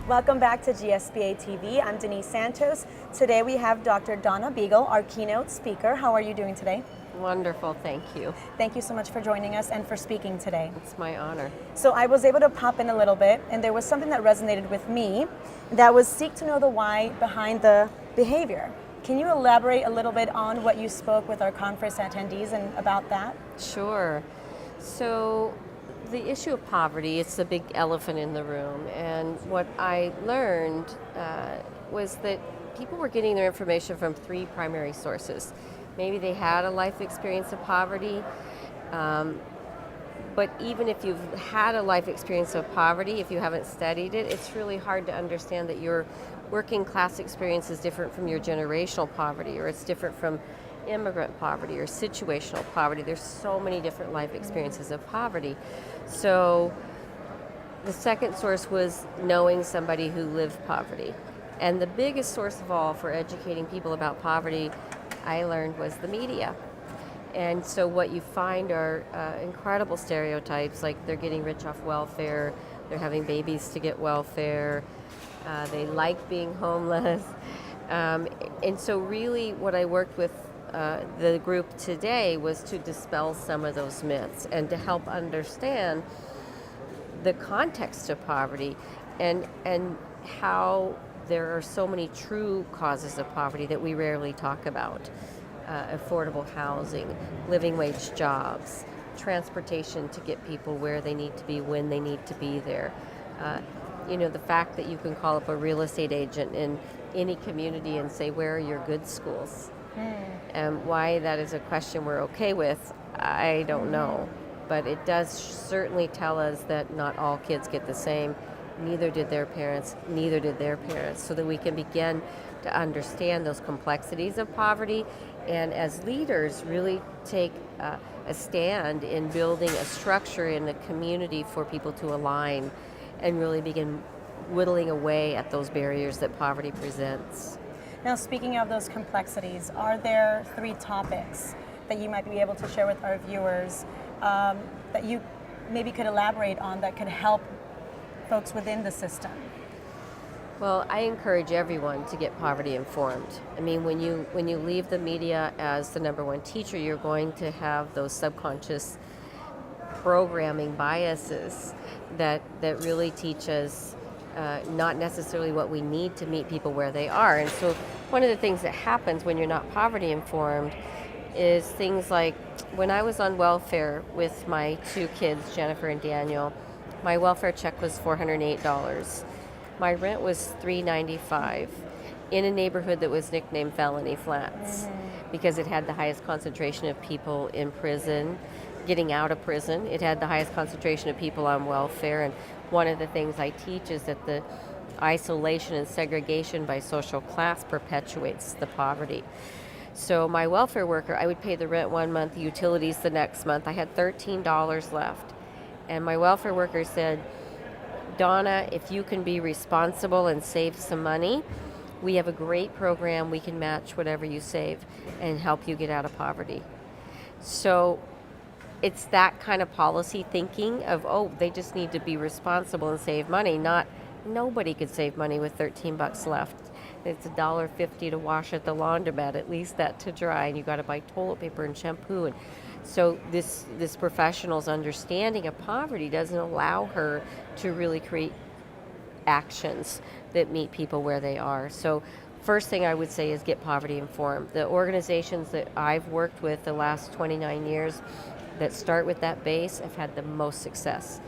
Welcome back to GSBA TV. I'm Denise Santos. Today we have Dr. Donna Beegle, our keynote speaker. How are you doing today? Wonderful, thank you. Thank you so much for joining us and for speaking today. It's my honor. So I was able to pop in a little bit, and there was something that resonated with me. That was seek to know the why behind the behavior. Can you elaborate a little bit on what you spoke with our conference attendees and about that? Sure. So the issue of poverty, it's the big elephant in the room. And what I learned was that people were getting their information from three primary sources. Maybe they had a life experience of poverty, but even if you've had a life experience of poverty, if you haven't studied it, it's really hard to understand that your working class experience is different from your generational poverty, or it's different from immigrant poverty or situational poverty. There's so many different life experiences of poverty. So the second source was knowing somebody who lived poverty. And the biggest source of all for educating people about poverty, I learned, was the media. And so what you find are incredible stereotypes, like they're getting rich off welfare, they're having babies to get welfare, they like being homeless. And so really what I worked with the group today was to dispel some of those myths and to help understand the context of poverty and how there are so many true causes of poverty that we rarely talk about. Affordable housing, living wage jobs, transportation to get people where they need to be when they need to be there. The fact that you can call up a real estate agent in any community and say, where are your good schools? And why that is a question we're okay with, I don't know. But it does certainly tell us that not all kids get the same. Neither did their parents, neither did their parents, so that we can begin to understand those complexities of poverty and as leaders really take a stand in building a structure in the community for people to align and really begin whittling away at those barriers that poverty presents. Now, speaking of those complexities, are there three topics that you might be able to share with our viewers that you maybe could elaborate on that could help folks within the system? Well, I encourage everyone to get poverty informed. I mean, when you leave the media as the number one teacher, you're going to have those subconscious programming biases that really teach us not necessarily what we need to meet people where they are. And so one of the things that happens when you're not poverty informed is things like when I was on welfare with my two kids, Jennifer and Daniel, my welfare check was $408. My rent was $395 in a neighborhood that was nicknamed Felony Flats because it had the highest concentration of people in prison, getting out of prison. It had the highest concentration of people on welfare. And one of the things I teach is that the isolation and segregation by social class perpetuates the poverty. So my welfare worker, I would pay the rent one month, the utilities the next month. I had $13 left. And my welfare worker said, Donna, if you can be responsible and save some money, we have a great program. We can match whatever you save and help you get out of poverty. So it's that kind of policy thinking of, they just need to be responsible and save money, not nobody could save money with $13 left. It's $1.50 to wash at the laundromat, at least that to dry, and you got to buy toilet paper and shampoo. And so this professional's understanding of poverty doesn't allow her to really create actions that meet people where they are. So first thing I would say is get poverty informed. The organizations that I've worked with the last 29 years that start with that base have had the most success.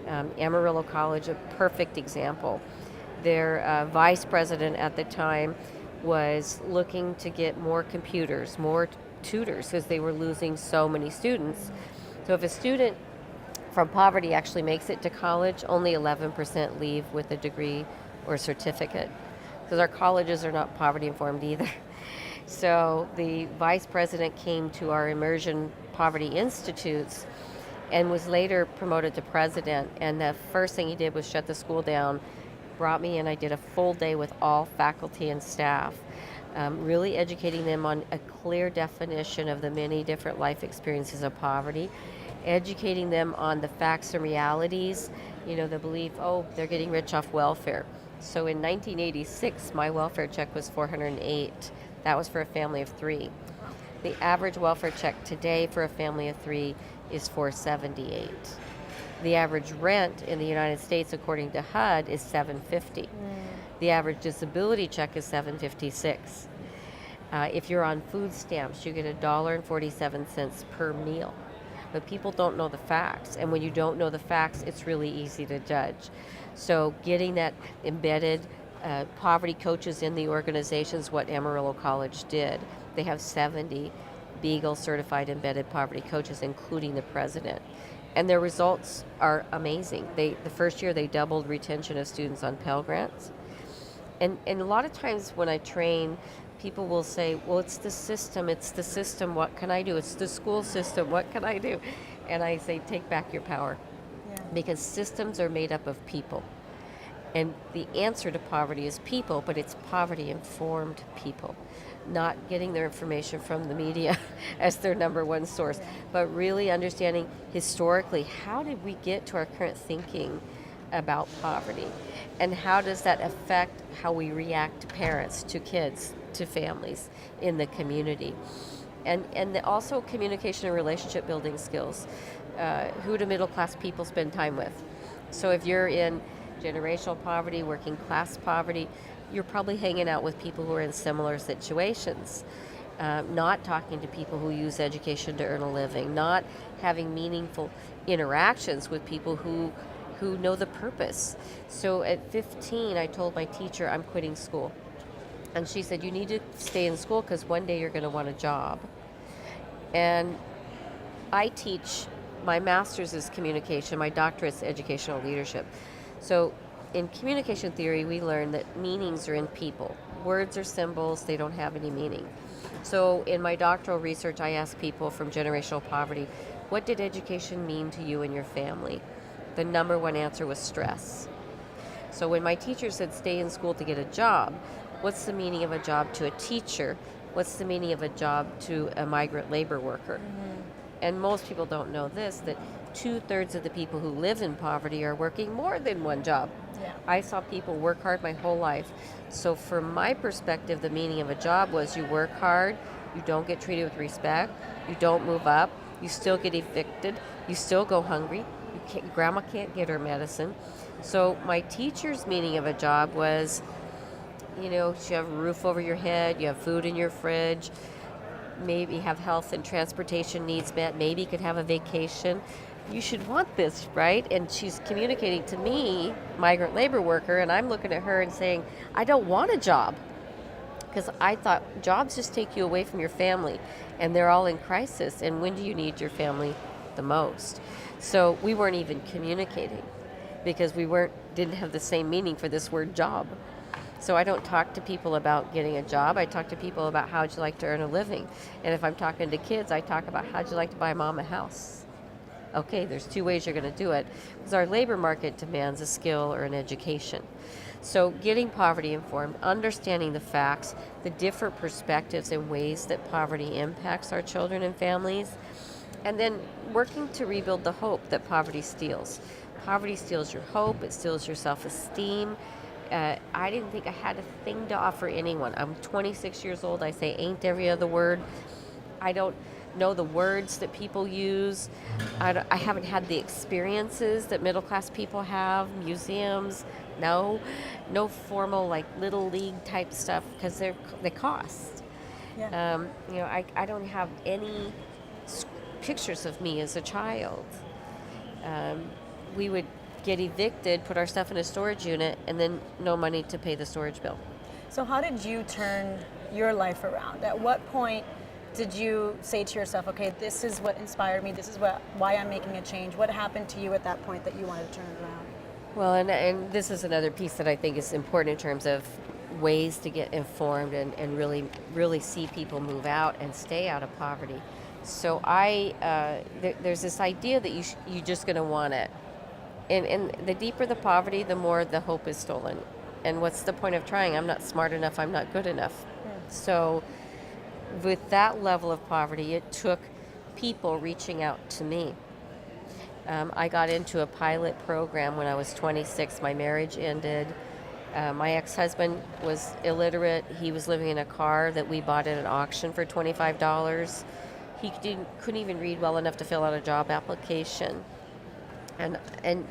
Amarillo College, a perfect example. Their vice president at the time was looking to get more computers, more tutors, because they were losing so many students. So if a student from poverty actually makes it to college, only 11% leave with a degree or certificate, because our colleges are not poverty informed either. So the vice president came to our immersion poverty institutes and was later promoted to president, and the first thing he did was shut the school down, brought me in. I did a full day with all faculty and staff, really educating them on a clear definition of the many different life experiences of poverty, educating them on the facts and realities, the belief, they're getting rich off welfare. So in 1986, my welfare check was 408. That was for a family of 3. The average welfare check today for a family of 3 is 478. The average rent in the United States, according to HUD, is $750. The average disability check is $756. If you're on food stamps, you get $1.47 per meal. But people don't know the facts, and when you don't know the facts, it's really easy to judge. So getting that embedded poverty coaches in the organizations, what Amarillo College did. They have 70 Beagle certified embedded poverty coaches, including the president. And their results are amazing. The first year they doubled retention of students on Pell Grants. And a lot of times when I train, people will say, well, it's the system, what can I do? It's the school system, what can I do? And I say, take back your power. Yeah. Because systems are made up of people. And the answer to poverty is people, but it's poverty-informed people, not getting their information from the media as their number one source, but really understanding historically, how did we get to our current thinking about poverty? And how does that affect how we react to parents, to kids, to families in the community? And also communication and relationship building skills. Who do middle class people spend time with? So if you're in generational poverty, working class poverty, you're probably hanging out with people who are in similar situations, not talking to people who use education to earn a living, not having meaningful interactions with people who know the purpose. So at 15, I told my teacher, I'm quitting school. And she said, you need to stay in school because one day you're going to want a job. And I teach, my master's is communication, my doctorate's educational leadership. So in communication theory, we learn that meanings are in people. Words are symbols, they don't have any meaning. So in my doctoral research, I asked people from generational poverty, what did education mean to you and your family? The number one answer was stress. So when my teacher said stay in school to get a job, what's the meaning of a job to a teacher? What's the meaning of a job to a migrant labor worker? Mm-hmm. And most people don't know this, that 2/3 of the people who live in poverty are working more than one job. Yeah. I saw people work hard my whole life. So from my perspective, the meaning of a job was you work hard, you don't get treated with respect, you don't move up, you still get evicted, you still go hungry, grandma can't get her medicine. So my teacher's meaning of a job was, you have a roof over your head, you have food in your fridge, maybe have health and transportation needs met, maybe you could have a vacation. You should want this, right? And she's communicating to me, migrant labor worker, and I'm looking at her and saying, I don't want a job. Because I thought jobs just take you away from your family, and they're all in crisis. And when do you need your family the most? So we weren't even communicating because we didn't have the same meaning for this word job. So I don't talk to people about getting a job. I talk to people about how'd you like to earn a living. And if I'm talking to kids, I talk about how'd you like to buy mom a house. Okay, there's 2 ways you're going to do it because our labor market demands a skill or an education. So getting poverty informed, understanding the facts, the different perspectives and ways that poverty impacts our children and families, and then working to rebuild the hope that poverty steals. Poverty steals your hope, it steals your self-esteem. I didn't think I had a thing to offer anyone. I'm 26 years old, I say ain't every other word. I don't know the words that people use. I haven't had the experiences that middle class people have, museums, no formal like little league type stuff because they cost. Yeah. I don't have any pictures of me as a child. We would get evicted, put our stuff in a storage unit, and then no money to pay the storage bill. So how did you turn your life around? At what point did you say to yourself, okay, this is what inspired me, this is why I'm making a change? What happened to you at that point that you wanted to turn it around? Well, and this is another piece that I think is important in terms of ways to get informed and really see people move out and stay out of poverty. So there's this idea that you're just going to want it. And the deeper the poverty, the more the hope is stolen. And what's the point of trying? I'm not smart enough, I'm not good enough. So with that level of poverty, it took people reaching out to me. I got into a pilot program when I was 26. My marriage ended. My ex-husband was illiterate. He was living in a car that we bought at an auction for $25. He couldn't even read well enough to fill out a job application. And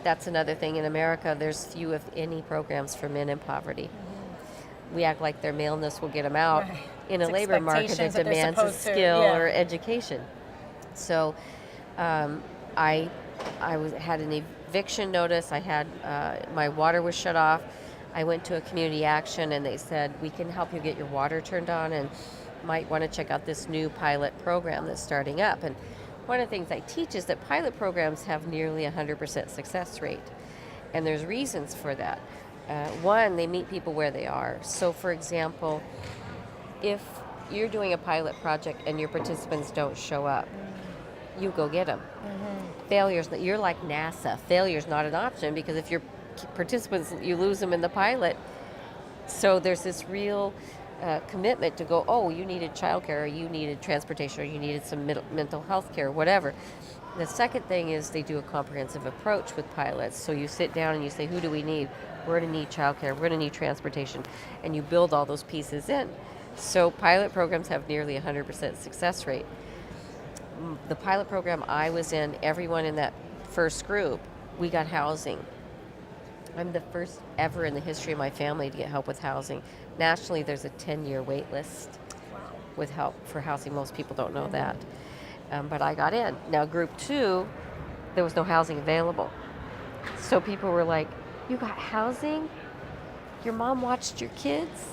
that's another thing. In America, there's few, if any, programs for men in poverty. We act like their maleness will get them out Right. in a It's labor market that expectations that they're demands a supposed to, skill yeah. or education. So I had an eviction notice. I had my water was shut off. I went to a community action, and they said, we can help you get your water turned on, and might want to check out this new pilot program that's starting up. And one of the things I teach is that pilot programs have nearly 100% success rate, and there's reasons for that. One, they meet people where they are. So, for example, if you're doing a pilot project and your participants don't show up, you go get them. Failures, you're like NASA. Failure's not an option, because if your participants, you lose them in the pilot. So there's this real commitment to go, oh, you needed childcare, or you needed transportation, or you needed some mental health care, whatever. The second thing is they do a comprehensive approach with pilots. So you sit down and you say, who do we need? We're going to need childcare, we're going to need transportation, and you build all those pieces in. So pilot programs have nearly 100% success rate. The pilot program I was in, everyone in that first group, we got housing. I'm the first ever in the history of my family to get help with housing. Nationally, there's a 10-year wait list with help for housing. Most people don't know that. But I got in. Now, group 2, there was no housing available. So people were like, you got housing? Your mom watched your kids?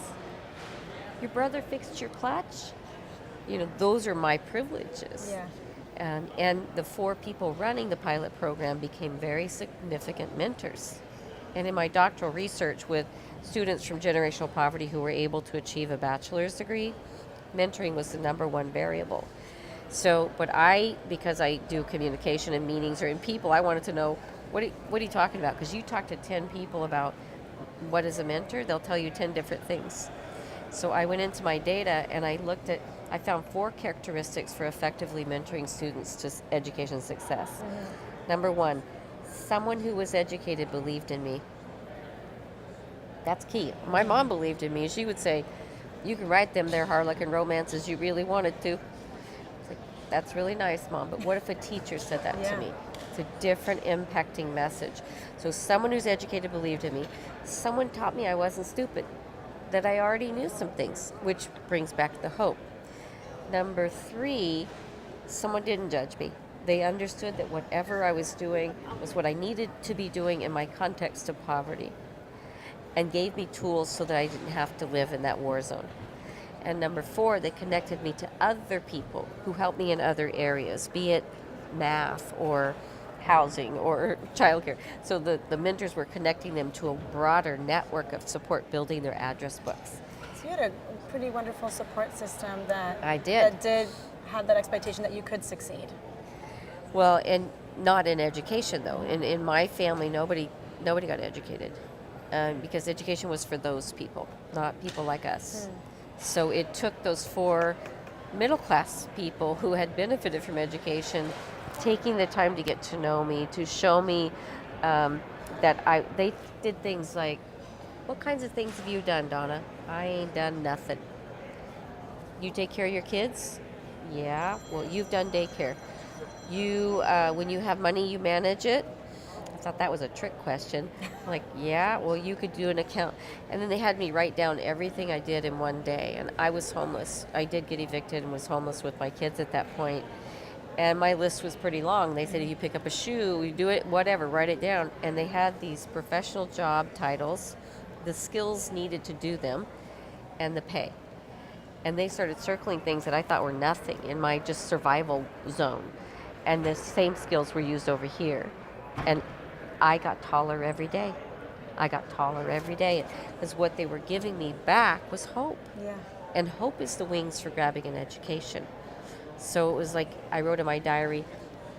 Your brother fixed your clutch? You know, those are my privileges. Yeah. And the 4 people running the pilot program became very significant mentors. And in my doctoral research with students from generational poverty who were able to achieve a bachelor's degree, mentoring was the number one variable. So, because I do communication and meetings or in people, I wanted to know, what are you talking about? Because you talk to 10 people about what is a mentor, they'll tell you 10 different things. So I went into my data and I found 4 characteristics for effectively mentoring students to education success. Number 1, someone who was educated believed in me. That's key. My mom believed in me. She would say, you can write them their Harlequin romances you really wanted to. It's like, that's really nice, Mom, but what if a teacher said that to me? It's a different impacting message. So someone who's educated believed in me. Someone taught me I wasn't stupid, that I already knew some things, which brings back the hope. Number 3, someone didn't judge me. They understood that whatever I was doing was what I needed to be doing in my context of poverty, and gave me tools so that I didn't have to live in that war zone. And number 4, they connected me to other people who helped me in other areas, be it math or housing or childcare. So the mentors were connecting them to a broader network of support, building their address books. So you had a pretty wonderful support system that did have that expectation that you could succeed. Well, and not in education though. In my family, nobody got educated, because education was for those people, not people like us. So it took those 4 middle class people who had benefited from education taking the time to get to know me, to show me that they did things like, what kinds of things have you done, Donna? I ain't done nothing. You take care of your kids? Yeah, well, you've done daycare. You, when you have money, you manage it? I thought that was a trick question. I'm like, yeah, well, you could do an account. And then they had me write down everything I did in one day. And I was homeless. I did get evicted and was homeless with my kids at that point. And my list was pretty long. They said, if you pick up a shoe, you do it, whatever, write it down. And they had these professional job titles, the skills needed to do them, and the pay. And they started circling things that I thought were nothing in my just survival zone. And the same skills were used over here. And I got taller every day. Because what they were giving me back was hope. Yeah. And hope is the wings for grabbing an education. So it was like, I wrote in my diary,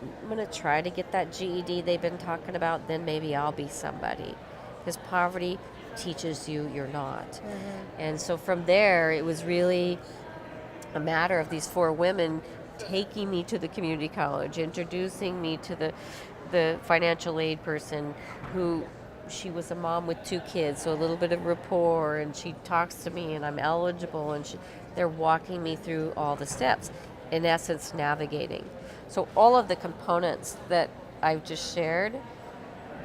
I'm going to try to get that GED they've been talking about, then maybe I'll be somebody. Because poverty teaches you you're not. And so from there, it was really a matter of these 4 women taking me to the community college, introducing me to the financial aid person who she was a mom with 2 kids, so a little bit of rapport, and she talks to me and I'm eligible, and they're walking me through all the steps, in essence navigating. So all of the components that I've just shared,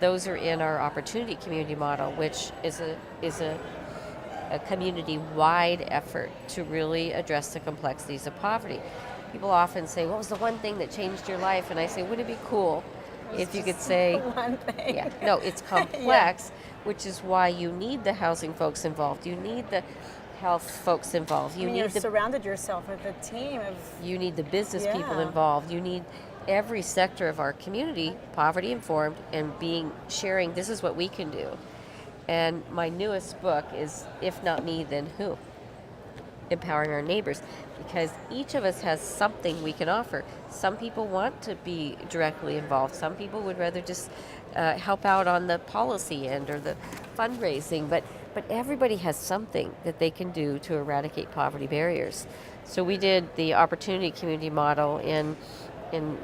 those are in our opportunity community model, which is a community-wide effort to really address the complexities of poverty. People often say, what was the one thing that changed your life? And I say, wouldn't it be cool if you could say, one thing. yeah, no, it's complex, which is why you need the housing folks involved. You need the health folks involved. You've surrounded yourself with a team of... You need the business people involved. You need every sector of our community poverty informed and sharing, this is what we can do. And my newest book is If Not Me, Then Who? Empowering Our Neighbors, because each of us has something we can offer. Some people want to be directly involved. Some people would rather just help out on the policy end or the fundraising, but everybody has something that they can do to eradicate poverty barriers. So we did the opportunity community model in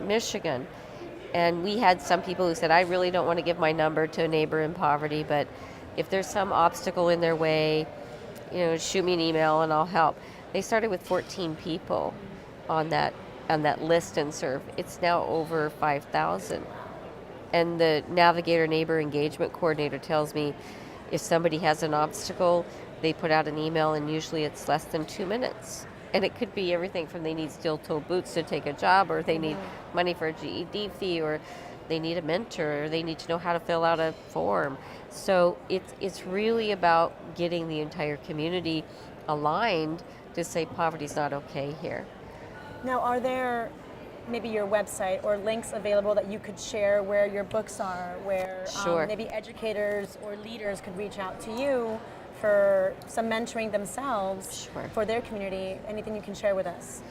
Michigan, and we had some people who said, I really don't want to give my number to a neighbor in poverty, but if there's some obstacle in their way, shoot me an email and I'll help. They started with 14 people on that list and serve. It's now over 5,000. And the navigator neighbor engagement coordinator tells me if somebody has an obstacle, they put out an email and usually it's less than 2 minutes. And it could be everything from they need steel-toed boots to take a job, or they need money for a GED fee, or they need a mentor, or they need to know how to fill out a form. So it's really about getting the entire community aligned to say poverty's not okay here. Now, are there maybe your website or links available that you could share where your books are, where maybe educators or leaders could reach out to you for some mentoring themselves for their community? Anything you can share with us?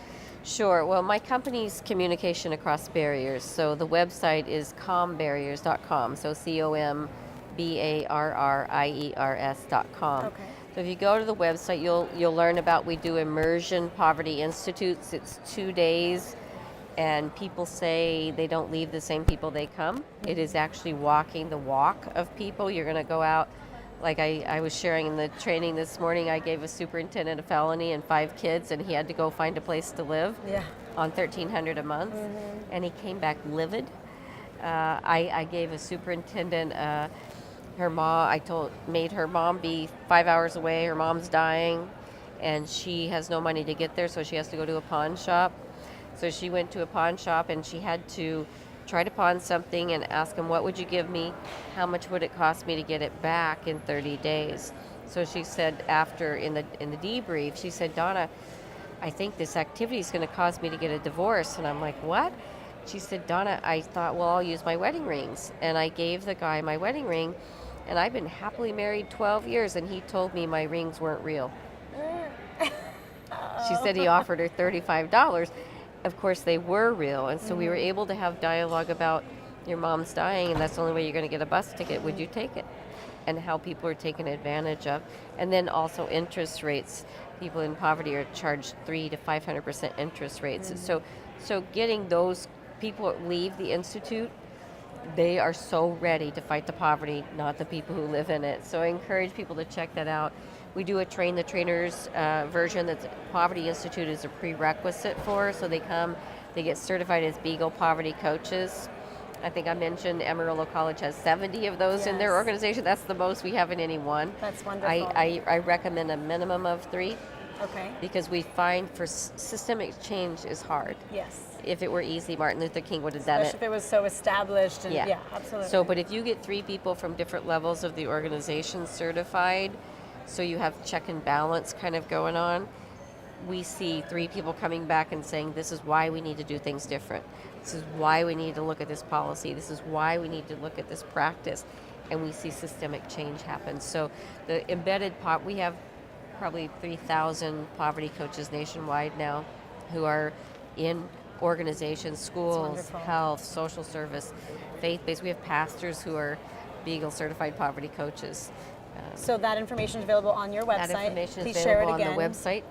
Sure. Well, my company's communication across barriers. So the website is combarriers.com. So COMBARRIERS.com. Okay. So if you go to the website, you'll learn about, we do immersion poverty institutes. It's 2 days, and people say they don't leave the same people they come. It is actually walking the walk of people. You're going to go out, like I was sharing in the training this morning, I gave a superintendent a felony and 5 kids, and he had to go find a place to live on $1,300 a month, and he came back livid. I gave a superintendent her mom, made her mom be 5 hours away. Her mom's dying, and she has no money to get there, so she has to go to a pawn shop. So she went to a pawn shop, and she had to try to pawn something and ask him, what would you give me? How much would it cost me to get it back in 30 days? So she said after, in the debrief, she said, Donna, I think this activity is going to cause me to get a divorce. And I'm like, what? She said, Donna, I thought, well, I'll use my wedding rings. And I gave the guy my wedding ring, and I've been happily married 12 years, and he told me my rings weren't real. She said he offered her $35. Of course, they were real, and so we were able to have dialogue about your mom's dying, and that's the only way you're going to get a bus ticket. Would you take it? And how people are taken advantage of. And then also interest rates. People in poverty are charged 300% to 500% interest rates. So getting those people that leave the Institute, they are so ready to fight the poverty, not the people who live in it. So I encourage people to check that out. We do a train the trainers version that the Poverty Institute is a prerequisite for. So they come, they get certified as Beagle Poverty Coaches. I think I mentioned Amarillo College has 70 of those in their organization. That's the most we have in any one. That's wonderful. I recommend a minimum of 3. Okay. Because we find for systemic change is hard. Yes. If it were easy, Martin Luther King would have done it. Especially if it was so established. And yeah, absolutely. So, but if you get 3 people from different levels of the organization certified, so you have check and balance kind of going on, we see 3 people coming back and saying, this is why we need to do things different. This is why we need to look at this policy. This is why we need to look at this practice. And we see systemic change happen. So the embedded we have probably 3,000 poverty coaches nationwide now who are in organizations, schools, health, social service, faith-based. We have pastors who are Beagle certified poverty coaches. So that information is available on your website. That information is Please share it available again. on the website.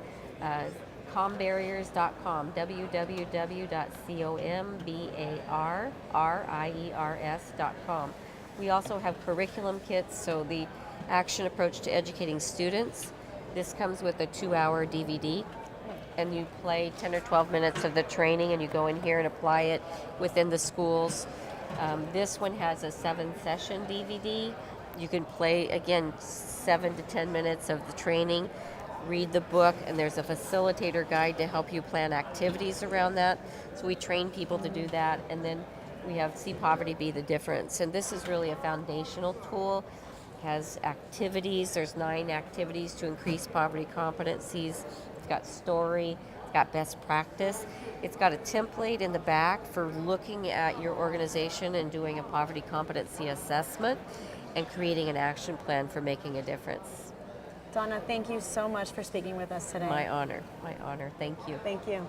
Combarriers.com, www.combarriers.com. We also have curriculum kits, so the action approach to educating students. This comes with a 2-hour DVD, and you play 10 or 12 minutes of the training, and you go in here and apply it within the schools. This one has a 7-session DVD. You can play, again, 7 to 10 minutes of the training, read the book, and there's a facilitator guide to help you plan activities around that. So we train people to do that, and then we have See Poverty Be the Difference. And this is really a foundational tool. It has activities. There's 9 activities to increase poverty competencies. It's got story. It's got best practice. It's got a template in the back for looking at your organization and doing a poverty competency assessment and creating an action plan for making a difference. Donna, thank you so much for speaking with us today. My honor. My honor. Thank you. Thank you.